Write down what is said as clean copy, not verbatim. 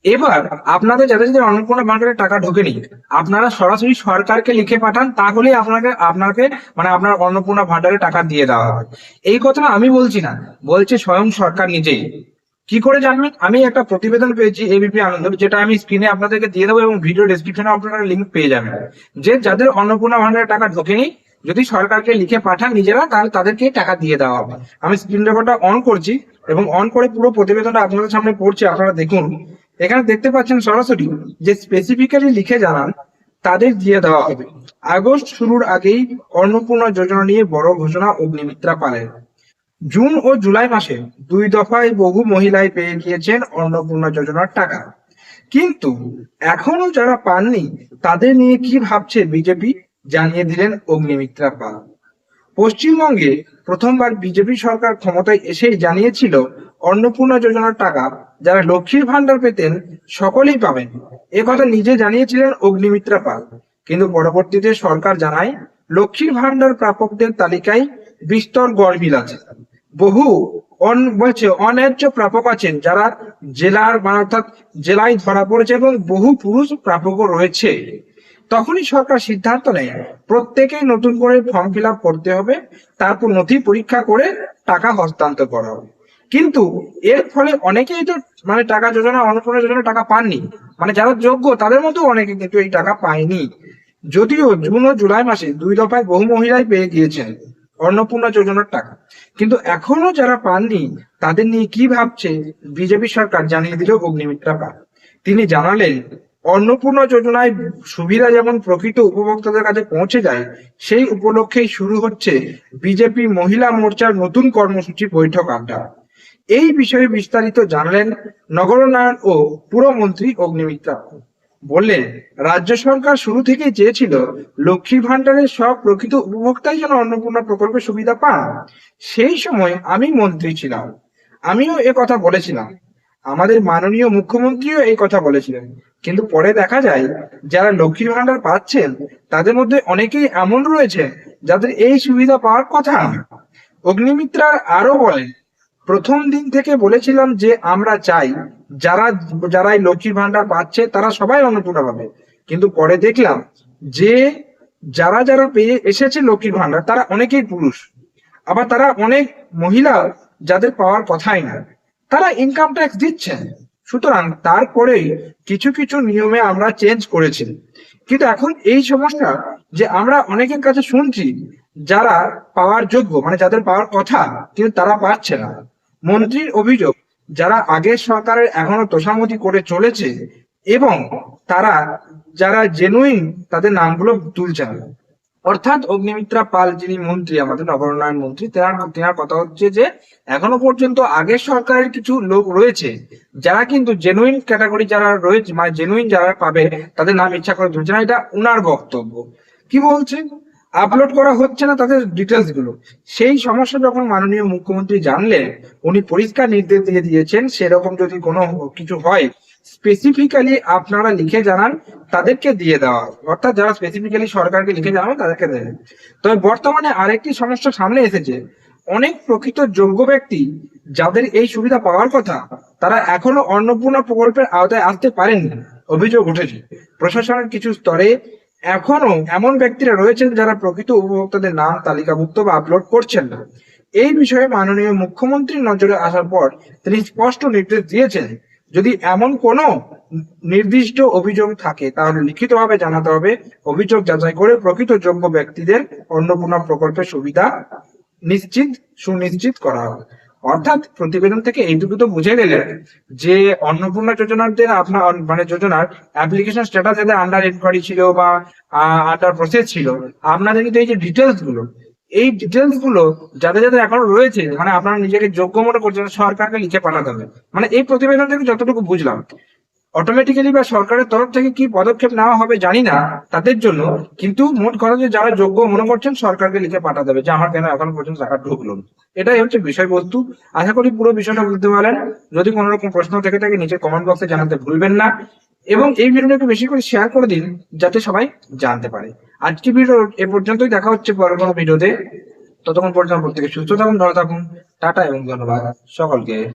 এবার আপনাদের যাদের যাদের অন্নপূর্ণা ভান্ডারে টাকা ঢোকেনি, আপনারা সরাসরি সরকারকে লিখে পাঠান, তাহলেই আপনাকে আপনাকে মানে আপনার অন্নপূর্ণা ভান্ডারে টাকা দিয়ে দেওয়া হয়। এই কথাটা আমি বলছি না, বলছে স্বয়ং সরকার নিজেই। কি করে জানবেন? আমি একটা প্রতিবেদন পেয়েছি এবিপি আনন্দ, যেটা আমি স্ক্রিনে আপনাদেরকে দিয়ে দেবো এবং ভিডিও ডেসক্রিপশনে আপনারা লিঙ্ক পেয়ে যাবেন। যে যাদের অন্নপূর্ণা ভান্ডারে টাকা ঢোকেনি, যদি সরকারকে লিখে পাঠান নিজেরা, তাহলে তাদেরকে টাকা দিয়ে দেওয়া হবে। আমি স্ক্রিন রেকর্ডটা অন করছি এবং অন করে পুরো প্রতিবেদনটা আপনাদের সামনে পড়ছি, আপনারা দেখুন। এখানে দেখতে পাচ্ছেন সরাসরি যে স্পেসিফিক্যালি লিখে জানান তাদের দিয়ে দেওয়া হবে। আগস্ট শুরুর আগেই অন্নপূর্ণা যোজনা নিয়ে বড় ঘোষণা অগ্নিমিত্রা পালের। জুন ও জুলাই মাসে 2 দফায় বহু মহিলাই পেয়ে গিয়েছেন অন্নপূর্ণা যোজনার টাকা। কিন্তু এখনো যারা পাননি তাদের নিয়ে কি ভাবছে বিজেপি, জানিয়ে দিলেন অগ্নিমিত্রা পাল। পশ্চিমবঙ্গে প্রথমবার বিজেপি সরকার ক্ষমতায় এসেই জানিয়েছিল অন্নপূর্ণা যোজনার টাকা যারা লক্ষ্মীর ভান্ডার পেতেন সকলেই পাবেন, এ কথা নিজে জানিয়েছিলেন অগ্নিমিত্রা পাল। কিন্তু পরবর্তীতে সরকার জানায় লক্ষ্মীর ভান্ডার প্রাপকদের তালিকায় বিস্তর গরমিল আছে। বহু বলছে অন্যায্য প্রাপক আছেন যারা জেলার অর্থাৎ জেলায় ধরা পড়েছে এবং বহু পুরুষ প্রাপকও রয়েছে। তখনই সরকার সিদ্ধান্ত নেয় প্রত্যেকেই নতুন করে ফর্ম ফিল আপ করতে হবে, তারপর নথি পরীক্ষা করে টাকা হস্তান্তর করা হবে। কিন্তু এর ফলে অনেকেই তো টাকা যোজনা, অন্নপূর্ণা যোজনা টাকা পাননি, যারা যোগ্য তাদের মধ্যেও অনেকে কিন্তু এই টাকা পায়নি। যদিও জুন ও জুলাই মাসে 2 দফায় বহু মহিলাই পেয়ে গিয়েছেন অন্নপূর্ণা যোজনার টাকা, কিন্তু এখনো যারা পাননি তাদের নিয়ে কি ভাবছে বিজেপি সরকার, জানিয়ে দিল অগ্নিমিত্রা পাল। তিনি জানালেন অন্নপূর্ণা যোজনায় সুবিধা যেমন প্রকৃত উপভোক্তাদের কাছে পৌঁছে যায়, সেই উপলক্ষেই শুরু হচ্ছে বিজেপি মহিলা মোর্চার নতুন কর্মসূচি বৈঠক আড্ডা। এই বিষয়ে বিস্তারিত জানালেন নগরোন্নয়ন ও পুরমন্ত্রী অগ্নিমিত্রা পাল। বললেন রাজ্য সরকার শুরু থেকেই চেয়েছিল লক্ষ্মী ভান্ডারের সব প্রকৃত উপভোক্তাই যেন অন্নপূর্ণা প্রকল্পের সুবিধা পান। সেই সময় আমি মন্ত্রী ছিলাম, আমিও এ কথা বলেছিলাম, আমাদের মাননীয় মুখ্যমন্ত্রীও এই কথা বলেছিলেন। কিন্তু পরে দেখা যায় যারা লক্ষ্মীর ভান্ডার পাচ্ছেন তাদের মধ্যে অনেকেই এমন রয়েছে যাদের এই সুবিধা পাওয়ার কথা না। অগ্নিমিত্রা আরো বলেন প্রথম দিন থেকে বলেছিলাম যে আমরা চাই যারা যারাই লক্ষ্মীর ভান্ডার পাচ্ছে তারা সবাই অন্নপূর্ণা পাবে, কিন্তু পরে দেখলাম যে যারা যারা পেয়ে এসেছে লক্ষ্মীর ভান্ডার তারা অনেকেই পুরুষ, আবার তারা অনেক মহিলা যাদের পাওয়ার কথাই না, তারা ইনকাম ট্যাক্স দিচ্ছেন। সুতরাং তারপরেই কিছু কিছু নিয়মে আমরা চেঞ্জ করেছি। কিন্তু এখন এই সমস্যা যে আমরা অনেকের কাছে শুনছি যারা পাওয়ার যোগ্য, যাদের পাওয়ার কথা কিন্তু তারা পাচ্ছে না। মন্ত্রীর অভিযোগ যারা আগের সরকারের এখনো তোষামতি করে চলেছে এবং তারা যারা জেনুইন তাদের নামগুলো তুলছে না। অর্থাৎ অগ্নিমিত্রা পাল যিনি মন্ত্রী, আমাদের নগরোন্নয়ন মন্ত্রী, তেনার কথা হচ্ছে যে এখনো পর্যন্ত আগের সরকারের কিছু লোক রয়েছে যারা কিন্তু জেনুইন ক্যাটাগরি যারা রয়েছে, জেনুইন যারা পাবে তাদের নাম ইচ্ছা করে তুলছে না, এটা উনার বক্তব্য। কি বলছে? আপলোড করা হচ্ছে না তাদের ডিটেলস গুলো। সেই সমস্যা যখন মাননীয় মুখ্যমন্ত্রী জানলেন, উনি পরিষ্কার নির্দেশ দিয়ে দিয়েছেন সেরকম যদি কোনো কিছু হয় স্পেসিফিক্যালি আপনারা লিখে জানান, তাদেরকে দিয়ে দেওয়া, অর্থাৎ যারা স্পেসিফিক্যালি সরকারকে লিখে জানাবেন তাদেরকে দেবেন। তবে বর্তমানে আরেকটি সমস্যা সামনে এসেছে, অনেক প্রকৃত যোগ্য ব্যক্তি যাদের এই সুবিধা পাওয়ার কথা তারা এখনো অন্নপূর্ণা প্রকল্পের আওতায় আসতে পারেননি। অভিযোগ উঠেছে প্রশাসনের কিছু স্তরে এখনো এমন ব্যক্তিরা রয়েছেন যারা প্রকৃত উপভোক্তাদের নাম তালিকাভুক্ত বা আপলোড করছেন না। এই বিষয়ে মাননীয় মুখ্যমন্ত্রীর নজরে আসার পর তিনি স্পষ্ট নির্দেশ দিয়েছেন যদি এমন কোনো নির্দিষ্ট অভিযোগ থাকে তাহলে লিখিতভাবে জানাতে হবে, অভিযোগ যাচাই করে প্রকৃত যোগ্য ব্যক্তিদের অন্নপূর্ণা প্রকল্পের সুবিধা সুনিশ্চিত করা হবে। অর্থাৎ প্রতিবেদন থেকে এইটুকু তো বুঝে গেলেন যে অন্নপূর্ণা যোজনার আপনার যোজনার অ্যাপ্লিকেশন স্ট্যাটাস যাদের আন্ডার ইনকোয়ারি ছিল বা আন্ডার প্রসেস ছিল, আপনাদের কিন্তু এই যে ডিটেলস গুলো, এই ডিটেলস গুলো যাদের যাদের এখনো রয়েছে আপনারা নিজেকে যোগ্য মনে করছেন সরকারকে লিখে পাঠাতে হবে। এই প্রতিবেদন থেকে যতটুকু বুঝলাম অটোমেটিক্যালি বা সরকারের তরফ থেকে কি পদক্ষেপ নেওয়া হবে জানি না তাদের জন্য, কিন্তু মোট কথা যে যারা যোগ্য মনে করছেন সরকারকে লিখে পাঠাতে হবে যে আমার কেন এখন পর্যন্ত টাকা ঢুকলো। এটাই হচ্ছে বিষয়বস্তু। আশা করি পুরো বিষয়টা বুঝতে পারলেন। যদি কোনো রকম প্রশ্ন থেকে থাকে নিচে কমেন্ট বক্সে জানাতে ভুলবেন না এবং এই ভিডিওটাকে বেশি করে শেয়ার করে দিন যাতে সবাই জানতে পারে। আজকে ভিডিও এ পর্যন্তই, দেখা হচ্ছে পরের কোনো ভিডিওতে। ততক্ষণ পর্যন্ত প্রত্যেকে সুস্থ থাকুন, ভালো থাকুন, টাটা এবং ধন্যবাদ সকলকে।